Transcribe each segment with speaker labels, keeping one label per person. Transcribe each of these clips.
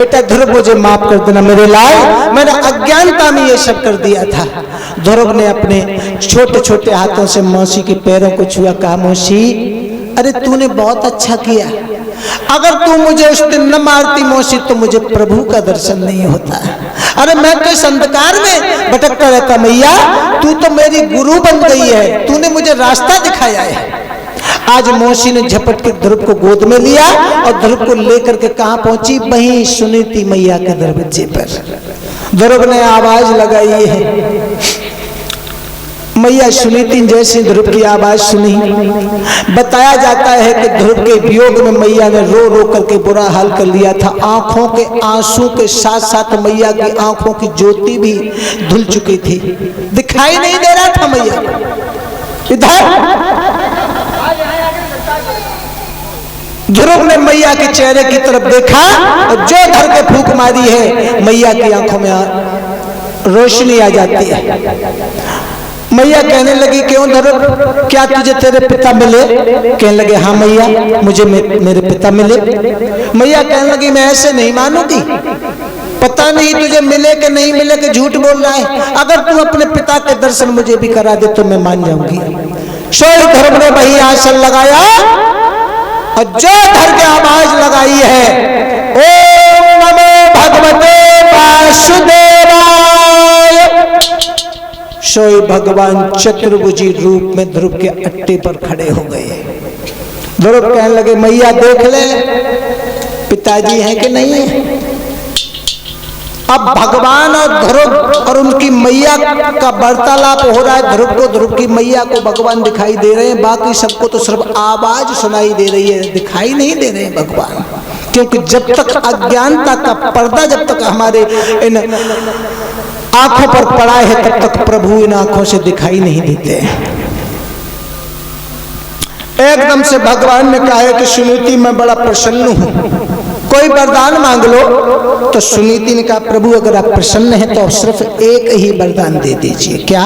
Speaker 1: बेटा ध्रुव मुझे माफ कर देना मेरे लाल, मैंने अज्ञानता में ये सब कर दिया था। ध्रुव ने अपने छोटे छोटे हाथों से मौसी के पैरों को छुआ, कहा मौसी अरे तूने बहुत अच्छा किया, अगर तू मुझे उस दिन न मारती मौसी तो मुझे प्रभु का दर्शन नहीं होता। अरे मैं तो इस अंधकार में भटकता रहता, मैया तू तो मेरी गुरु बन गई है, तूने मुझे रास्ता दिखाया है। आज मौसी ने झपट के ध्रुव को गोद में लिया और ध्रुव को लेकर के कहां पहुंची, वहीं सुनीति मैया के दरवाजे पर। ध्रुव ने आवाज लगाई है, मैया सुनीति जैसे ध्रुव की आवाज सुनी। बताया जाता है कि ध्रुव के वियोग में मैया ने रो रो करके बुरा हाल कर लिया था। आंखों के आंसू के साथ साथ मैया की आंखों की ज्योति भी धुल चुकी थी, दिखाई नहीं दे रहा था मैया। इधर ध्रुव ने मैया के चेहरे की तरफ देखा और जो धर के फूंक मारी है, मैया की आंखों में रोशनी आ जाती है। मैया कहने लगी क्यों ध्रुव, क्या तुझे तेरे पिता मिले? कहने लगे हाँ मैया मुझे मेरे पिता मिले। मैया कहने लगी मैं ऐसे नहीं मानूंगी, पता नहीं तुझे मिले कि नहीं मिले कि झूठ बोल रहा है, अगर तू अपने पिता के दर्शन मुझे भी करा दे तो मैं मान जाऊंगी। सोई ध्रुव ने वही आसन लगाया और जो धर के आवाज लगाई है, ओम नमो भगवते वासुदेवाय। सोई भगवान चतुर्भुजी रूप में ध्रुव के अट्टे पर खड़े हो गए। ध्रुव कहने लगे मैया देख ले पिताजी हैं कि नहीं है। अब भगवान और ध्रुव और उनकी मैया का वार्तालाप हो रहा है। ध्रुव को ध्रुव की मैया को भगवान दिखाई दे रहे हैं, बाकी सबको तो सिर्फ आवाज सुनाई दे रही है, दिखाई नहीं दे रहे हैं भगवान। क्योंकि जब तक अज्ञानता का पर्दा जब तक हमारे इन आंखों पर पड़ा है तब तक प्रभु इन आंखों से दिखाई नहीं देते। एकदम से भगवान ने कहा है कि सुनीति मैं बड़ा प्रसन्न हूं, कोई वरदान मांग लो। तो सुनीति ने कहा प्रभु अगर आप प्रसन्न हैं तो सिर्फ एक ही वरदान दे दीजिए। क्या?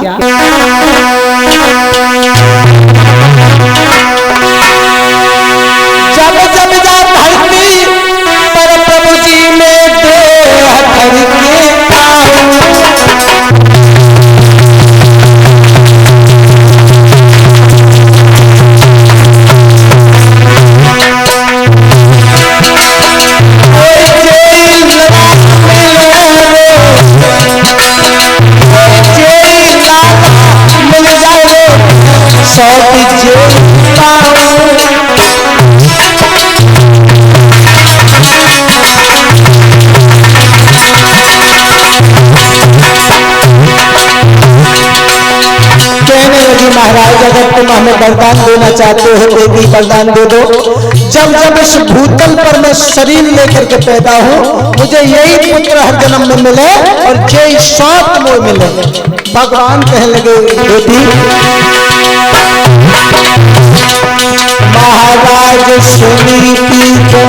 Speaker 1: जब जब जा धरती पर प्रभु जी में देह धर के महाराज अगर तुम हमें वरदान देना चाहते हो तो एक ही वरदान दे दो। जब जब इस भूतल पर मैं शरीर लेकर के पैदा हूं मुझे यही पुत्र हर जन्म में मिले और यही सात मोह मिले। भगवान कहने लगे बेटी महाराज सुनीति को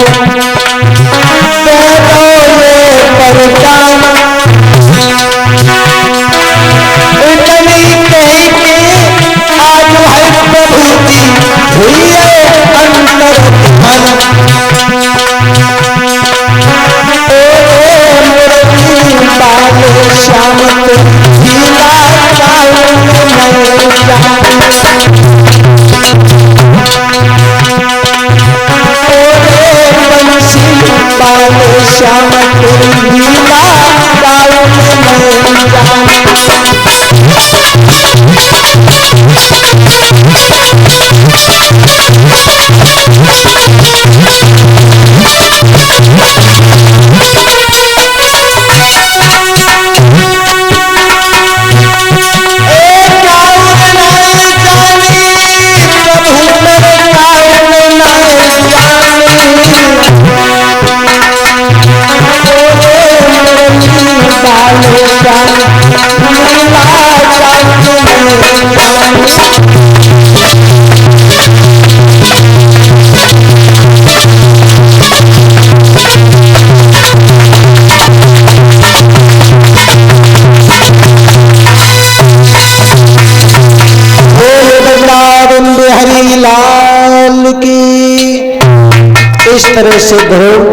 Speaker 1: इस तरह से ध्रुव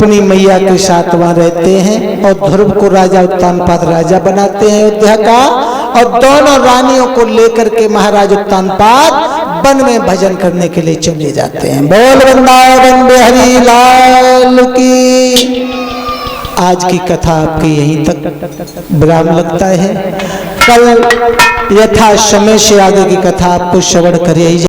Speaker 1: अपनी मैया के साथ वहां रहते हैं और ध्रुव को राजा उत्तानपाद राजा बनाते हैं अयोध्या का, और दोनों रानियों को लेकर के महाराज उत्तानपाद वन में भजन करने के लिए चले जाते हैं। बोल वृंदावन बिहारी लाल की। आज की कथा आपकी यहीं तक विराम लगता है। कल यथा समय से आगे की कथा आपको श्रवण करिए।